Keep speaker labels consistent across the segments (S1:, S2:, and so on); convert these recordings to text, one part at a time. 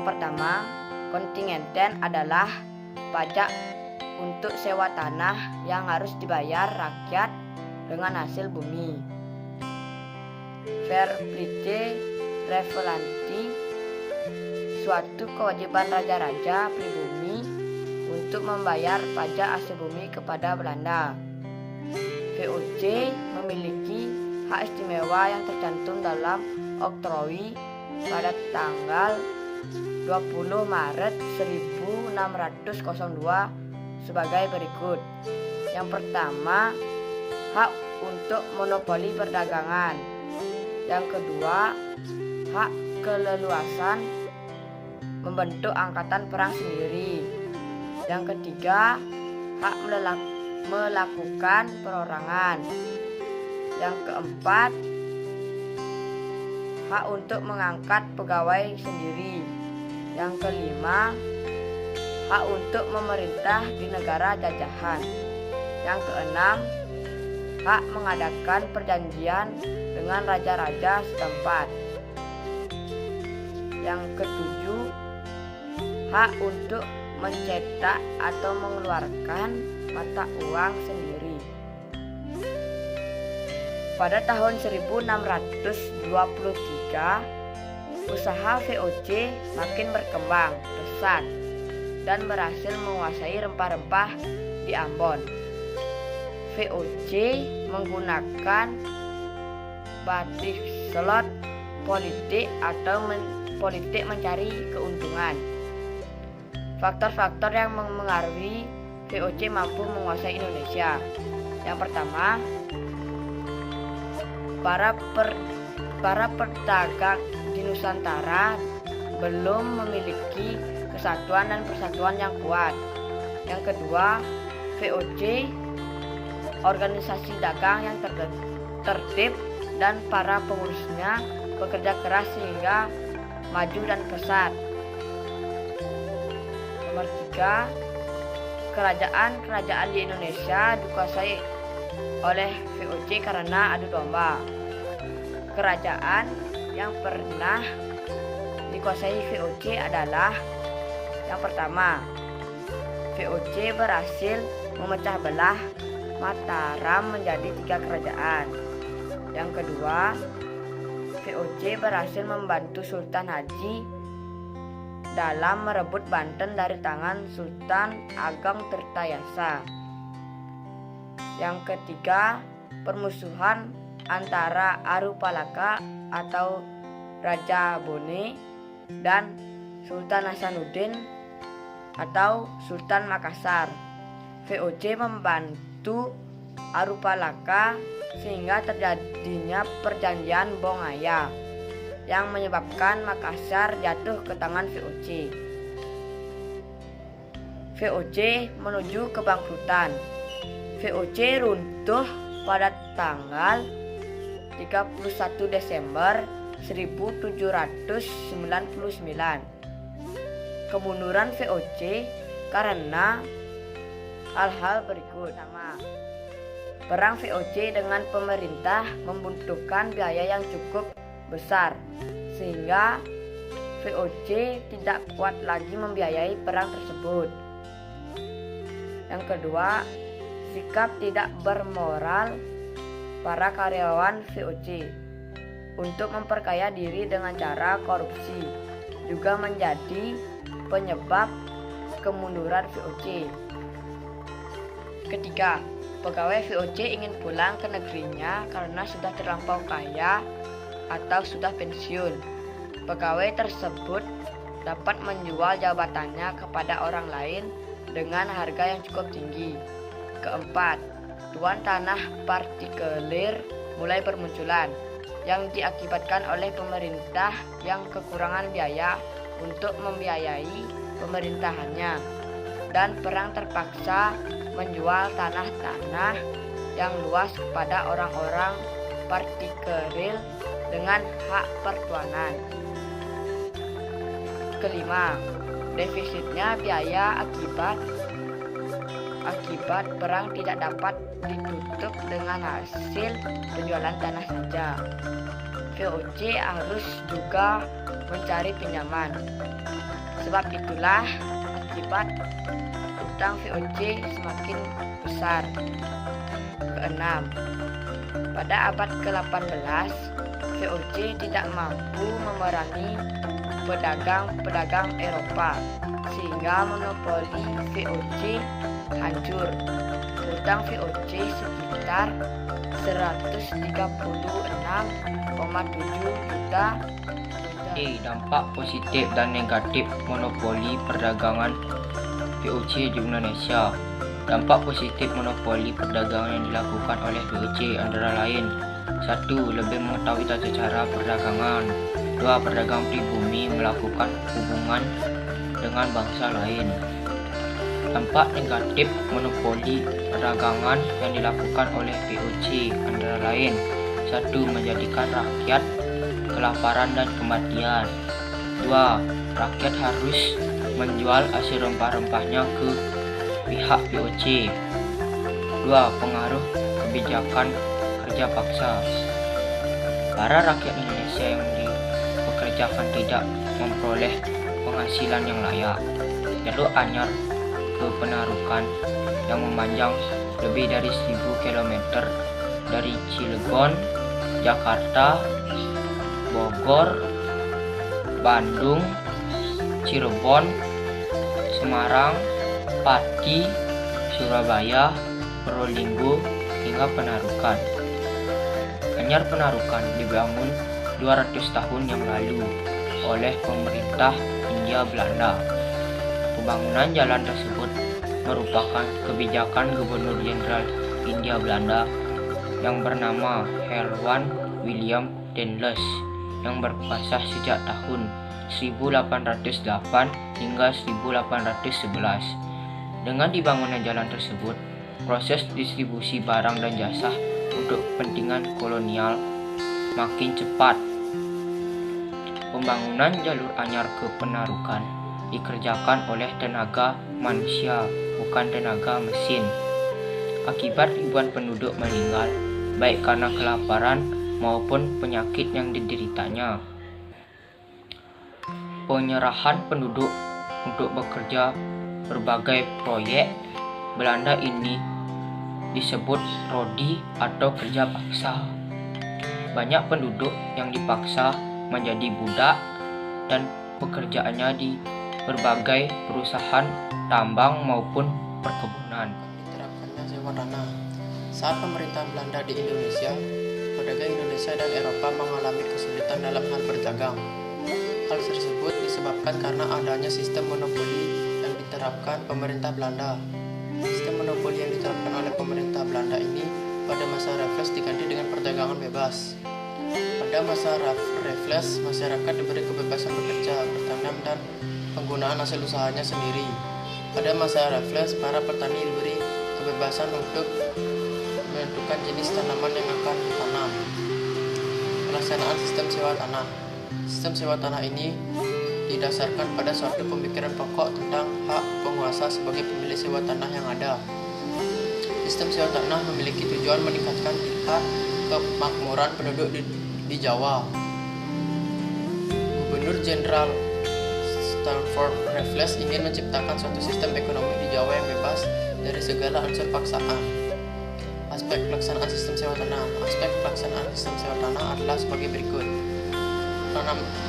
S1: pertama, kontingenten adalah pajak untuk sewa tanah yang harus dibayar rakyat dengan hasil bumi. Verplice revelanti, suatu kewajiban raja-raja pribumi untuk membayar pajak hasil bumi kepada Belanda. VOC memiliki hak istimewa yang tercantum dalam Oktrooi pada tanggal 20 Maret 1602 sebagai berikut. Yang pertama, hak untuk monopoli perdagangan. Yang kedua, hak keleluasan membentuk angkatan perang sendiri. Yang ketiga, hak melakukan perorangan. Yang keempat, hak untuk mengangkat pegawai sendiri. Yang kelima, hak untuk memerintah di negara jajahan. Yang keenam, hak mengadakan perjanjian dengan raja-raja setempat. Yang ketujuh, hak untuk mencetak atau mengeluarkan mata uang sendiri. Pada tahun 1623, usaha VOC makin berkembang pesat dan berhasil menguasai rempah-rempah di Ambon. VOC menggunakan batik slot politik atau politik mencari keuntungan. Faktor-faktor yang mempengaruhi VOC mampu menguasai Indonesia. Yang pertama, para pedagang di Nusantara belum memiliki kesatuan dan persatuan yang kuat. Yang kedua, VOC organisasi dagang yang tertib dan para pengurusnya bekerja keras sehingga maju dan pesat. Nomor 3, kerajaan di Indonesia dikuasai oleh VOC karena adu domba. Kerajaan yang pernah dikuasai VOC adalah: yang pertama, VOC berhasil memecah belah Mataram menjadi 3 kerajaan. Yang kedua, VOC berhasil membantu Sultan Haji dalam merebut Banten dari tangan Sultan Ageng Tirtayasa. Yang ketiga, permusuhan antara Arupalaka atau Raja Bone dan Sultan Hasanuddin atau Sultan Makassar. VOC membantu Arupalaka sehingga terjadinya perjanjian Bongaya yang menyebabkan Makassar jatuh ke tangan VOC. VOC menuju kebangkrutan. VOC runtuh pada tanggal 31 Desember 1799. Kemunduran VOC karena hal-hal berikut. Pertama, perang VOC dengan pemerintah membutuhkan biaya yang cukup besar sehingga VOC tidak kuat lagi membiayai perang tersebut. Yang kedua, sikap tidak bermoral para karyawan VOC untuk memperkaya diri dengan cara korupsi juga menjadi penyebab kemunduran VOC. Ketiga, pegawai VOC ingin pulang ke negerinya karena sudah terlampau kaya atau sudah pensiun. Pegawai tersebut dapat menjual jabatannya kepada orang lain dengan harga yang cukup tinggi. Keempat, tuan tanah partikelir mulai bermunculan yang diakibatkan oleh pemerintah yang kekurangan biaya untuk membiayai pemerintahannya, dan perang terpaksa menjual tanah-tanah yang luas kepada orang-orang partikelir dengan hak pertuanan. Kelima, defisitnya biaya akibat perang tidak dapat ditutup dengan hasil penjualan tanah saja. VOC harus juga mencari pinjaman. Sebab itulah akibat utang VOC semakin besar. Keenam, pada abad ke-18, VOC tidak mampu memerangi pedagang-pedagang Eropa, sehingga monopoli VOC hancur. Utang VOC sekitar 136,7 juta.
S2: Dampak positif dan negatif monopoli perdagangan VOC di Indonesia. Dampak positif monopoli perdagangan yang dilakukan oleh VOC antara lain: 1. Lebih mengetahui tata cara perdagangan. 2. Pedagang pribumi melakukan hubungan dengan bangsa lain. Dampak negatif monopoli perdagangan yang dilakukan oleh VOC antara lain: 1. Menjadikan rakyat kelaparan dan kematian. 2. Rakyat harus menjual hasil rempah-rempahnya ke pihak VOC. 2. Pengaruh kebijakan kerja paksa. Para rakyat Indonesia yang dipekerjakan tidak memperoleh penghasilan yang layak. Jalur anyar ke Penarukan yang memanjang lebih dari 1000 km dari Cilegon, Jakarta, Bogor, Bandung, Cirebon, Semarang, Pati, Surabaya, Probolinggo, hingga Penarukan. Anyar Penarukan dibangun 200 tahun yang lalu oleh pemerintah Hindia Belanda. Pembangunan jalan tersebut merupakan kebijakan Gubernur Jenderal Hindia Belanda yang bernama Herman William Dendels yang berkuasa sejak tahun 1808 hingga 1811. Dengan dibangunnya jalan tersebut, proses distribusi barang dan jasa untuk kepentingan kolonial makin cepat. Pembangunan jalur anyar ke Penarukan dikerjakan oleh tenaga manusia, bukan tenaga mesin. Akibat ribuan penduduk meninggal, baik karena kelaparan maupun penyakit yang dideritanya. Penyerahan penduduk untuk bekerja berbagai proyek Belanda ini disebut rodi atau kerja paksa. Banyak penduduk yang dipaksa menjadi budak dan pekerjaannya di berbagai perusahaan tambang maupun perkebunan.
S3: Diterapkannya sewa tanah. Saat pemerintahan Belanda di Indonesia, pedagang Indonesia dan Eropa mengalami kesulitan dalam hal berdagang. Hal tersebut disebabkan karena adanya sistem monopoli yang diterapkan pemerintah Belanda. Sistem monopoli yang diterapkan oleh pemerintah Belanda ini pada masa Raffles diganti dengan perdagangan bebas. Pada masa Raffles, masyarakat diberi kebebasan bekerja, bertanam, dan penggunaan hasil usahanya sendiri. Pada masa Raffles, para petani diberi kebebasan untuk menentukan jenis tanaman yang akan ditanam. Pelaksanaan sistem sewa tanah. Sistem sewa tanah ini didasarkan pada suatu pemikiran pokok tentang hak penguasa sebagai pemilik sewa tanah yang ada. Sistem sewa tanah memiliki tujuan meningkatkan tingkat kemakmuran penduduk di Jawa. Gubernur Jenderal Stafford Raffles ingin menciptakan suatu sistem ekonomi di Jawa yang bebas dari segala unsur paksaan. Aspek pelaksanaan sistem sewa tanah. Aspek pelaksanaan sistem sewa tanah adalah sebagai berikut.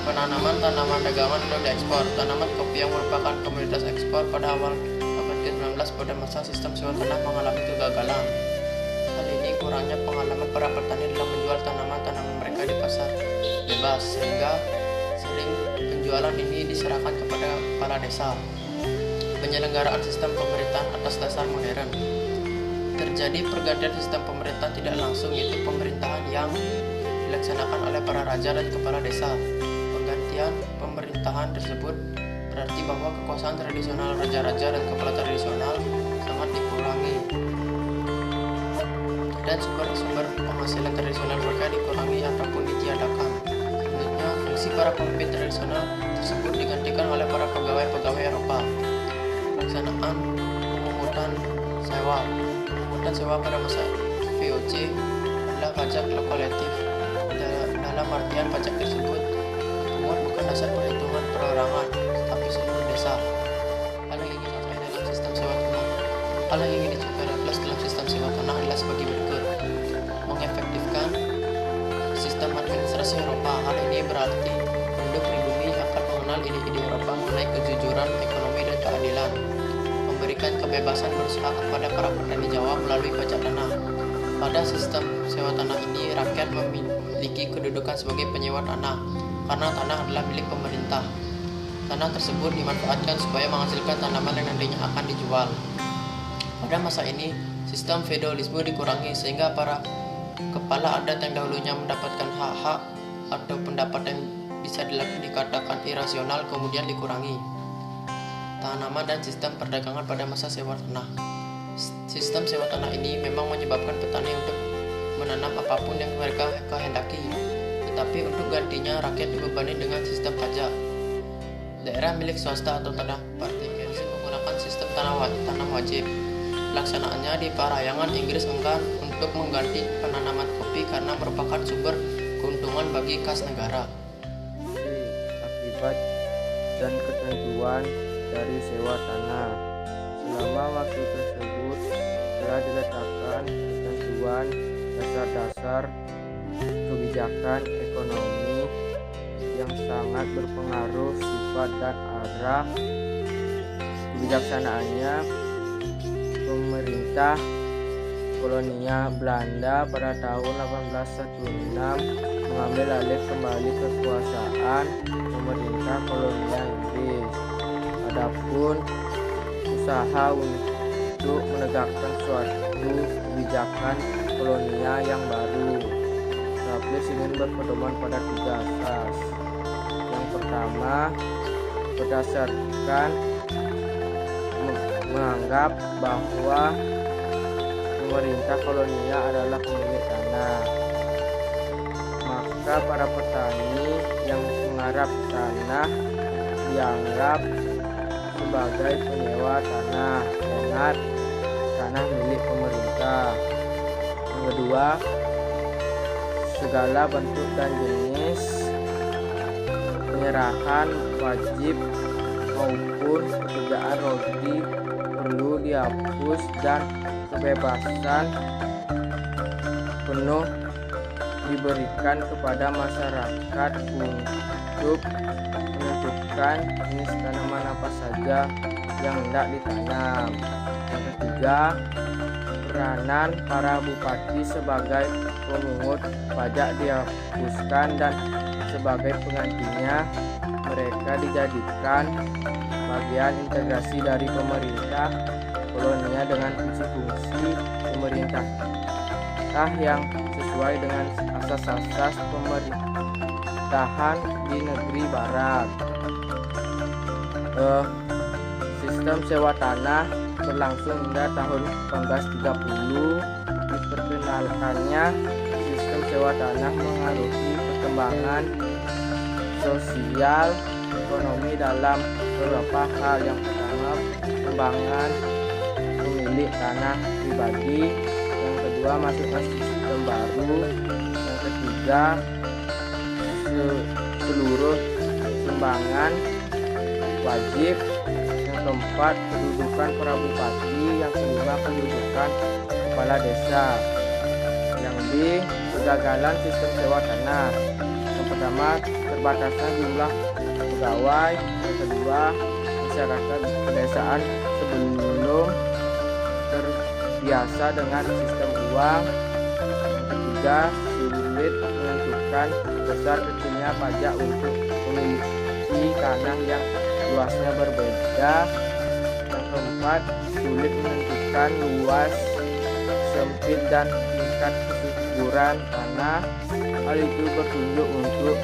S3: Penanaman tanaman dagangan untuk diekspor. Tanaman kopi yang merupakan komoditas ekspor pada awal abad ke-19 pada masa sistem sewa tanah mengalami kegagalan. Hal ini kurangnya pengalaman para petani dalam menjual tanaman-tanaman mereka di pasar bebas, sehingga sering penjualan ini diserahkan kepada kepala desa. Penyelenggaraan sistem pemerintahan atas dasar modern. Terjadi pergantian sistem pemerintahan tidak langsung, yaitu pemerintahan yang dilaksanakan oleh para raja dan kepala desa. Penggantian pemerintahan tersebut berarti bahwa kekuasaan tradisional raja-raja dan kepala tradisional sangat dikurangi, dan sumber-sumber penghasilan tradisional mereka dikurangi ataupun ditiadakan. Selanjutnya, fungsi para pemimpin tradisional tersebut digantikan oleh para pegawai-pegawai Eropa. Pelaksanaan pemungutan sewa. Pemungutan sewa pada masa VOC adalah pajak kolektif. Dalam artian pajak tersebut dipungut bukan dasar perhitungan perorangan, tapi seluruh desa. Hal yang ingin dicapai dalam sistem sewa tanah adalah sebagai berikut: mengefektifkan sistem administrasi Eropa. Hal ini berarti penduduk pribumi akan mengenal ide-ide Eropa mengenai kejujuran ekonomi dan keadilan, memberikan kebebasan berusaha kepada para petani Jawa melalui pajak tanah. Pada sistem sewa tanah ini, rakyat memiliki kedudukan sebagai penyewa tanah karena tanah adalah milik pemerintah. Tanah tersebut dimanfaatkan supaya menghasilkan tanaman yang nantinya akan dijual. Pada masa ini, sistem feodalisme dikurangi sehingga para kepala adat yang dahulunya mendapatkan hak-hak atau pendapat yang bisa dikatakan irasional kemudian dikurangi. Tanaman dan sistem perdagangan pada masa sewa tanah. Sistem sewa tanah ini memang menyebabkan petani untuk menanam apapun yang mereka kehendaki, tetapi untuk gantinya rakyat dibebani dengan sistem pajak. Daerah milik swasta atau tanah parkir menggunakan sistem tanam wajib. Pelaksanaannya di Parahyangan, Inggris enggan untuk mengganti penanaman kopi karena merupakan sumber keuntungan bagi kas negara.
S4: Akibat dan ketentuan dari sewa tanah. Selama waktu tersebut telah diletakkan ketentuan dasar-dasar kebijakan ekonomi yang sangat berpengaruh sifat dan arah kebijaksanaannya. Pemerintah kolonial Belanda pada tahun 1816 mengambil alih kembali kekuasaan pemerintah kolonial Inggris. Adapun usaha untuk menegakkan suatu kebijakan kolonial yang baru, Raffles ingin berpedoman pada 3 asas. Yang pertama, berdasarkan menganggap bahwa pemerintah kolonial adalah pemilik tanah, maka para petani yang menggarap tanah dianggap sebagai penyewa tanah dengan tanah milik pemerintah. Yang kedua, segala bentuk dan jenis penyerahan wajib maupun pekerjaan roti perlu dihapus dan kebebasan penuh diberikan kepada masyarakat untuk menentukan jenis tanaman apa saja yang hendak ditanam. Yang ketiga, peranan para bupati sebagai pemungut pajak dihapuskan dan sebagai penggantinya mereka dijadikan bagian integrasi dari pemerintah kolonial dengan fungsi-fungsi pemerintah yang sesuai dengan asas-asas pemerintahan di negeri barat. Sistem sewa tanah berlangsung hingga tahun 1830. Diperkenalkannya sistem sewa tanah mengaruhi perkembangan sosial ekonomi dalam beberapa hal. Yang pertama, perkembangan pemilik tanah pribadi. Yang kedua, masuknya sistem baru. Yang ketiga, seluruh sumbangan wajib. Yang keempat, kedudukan para bupati. Yang kelima, kedudukan kepala desa. Yang B, kegagalan sistem sewa tanah. Yang pertama, terbatasnya jumlah pegawai. Yang kedua, masyarakat pedesaan sebelum terbiasa dengan sistem uang. Yang ketiga, sulit menentukan besar kecilnya pajak untuk memiliki tanah yang luasnya berbeda. Yang keempat, sulit menentukan luas, sempit, dan tingkat kesuburan tanah. Hal itu bertunjuk untuk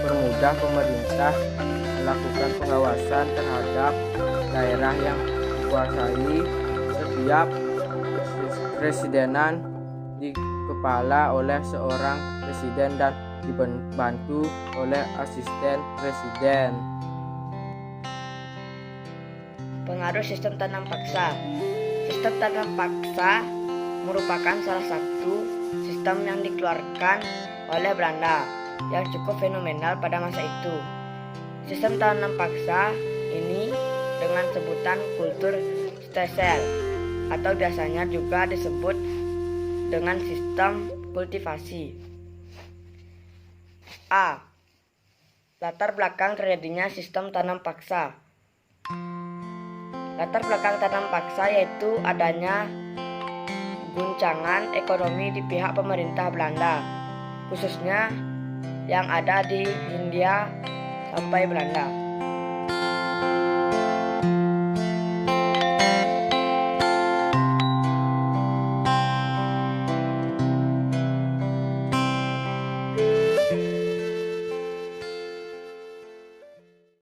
S4: mempermudah pemerintah melakukan pengawasan terhadap daerah yang dikuasai. Setiap presidenan dikepala oleh seorang presiden dan dibantu oleh asisten presiden.
S1: Pengaruh sistem tanam paksa. Sistem tanam paksa merupakan salah satu sistem yang dikeluarkan oleh Belanda yang cukup fenomenal pada masa itu. Sistem tanam paksa ini dengan sebutan kultur stesel atau biasanya juga disebut dengan sistem kultivasi. A. Latar belakang terjadinya sistem tanam paksa. Latar belakang tanam paksa yaitu adanya guncangan ekonomi di pihak pemerintah Belanda, khususnya yang ada di Hindia sampai Belanda.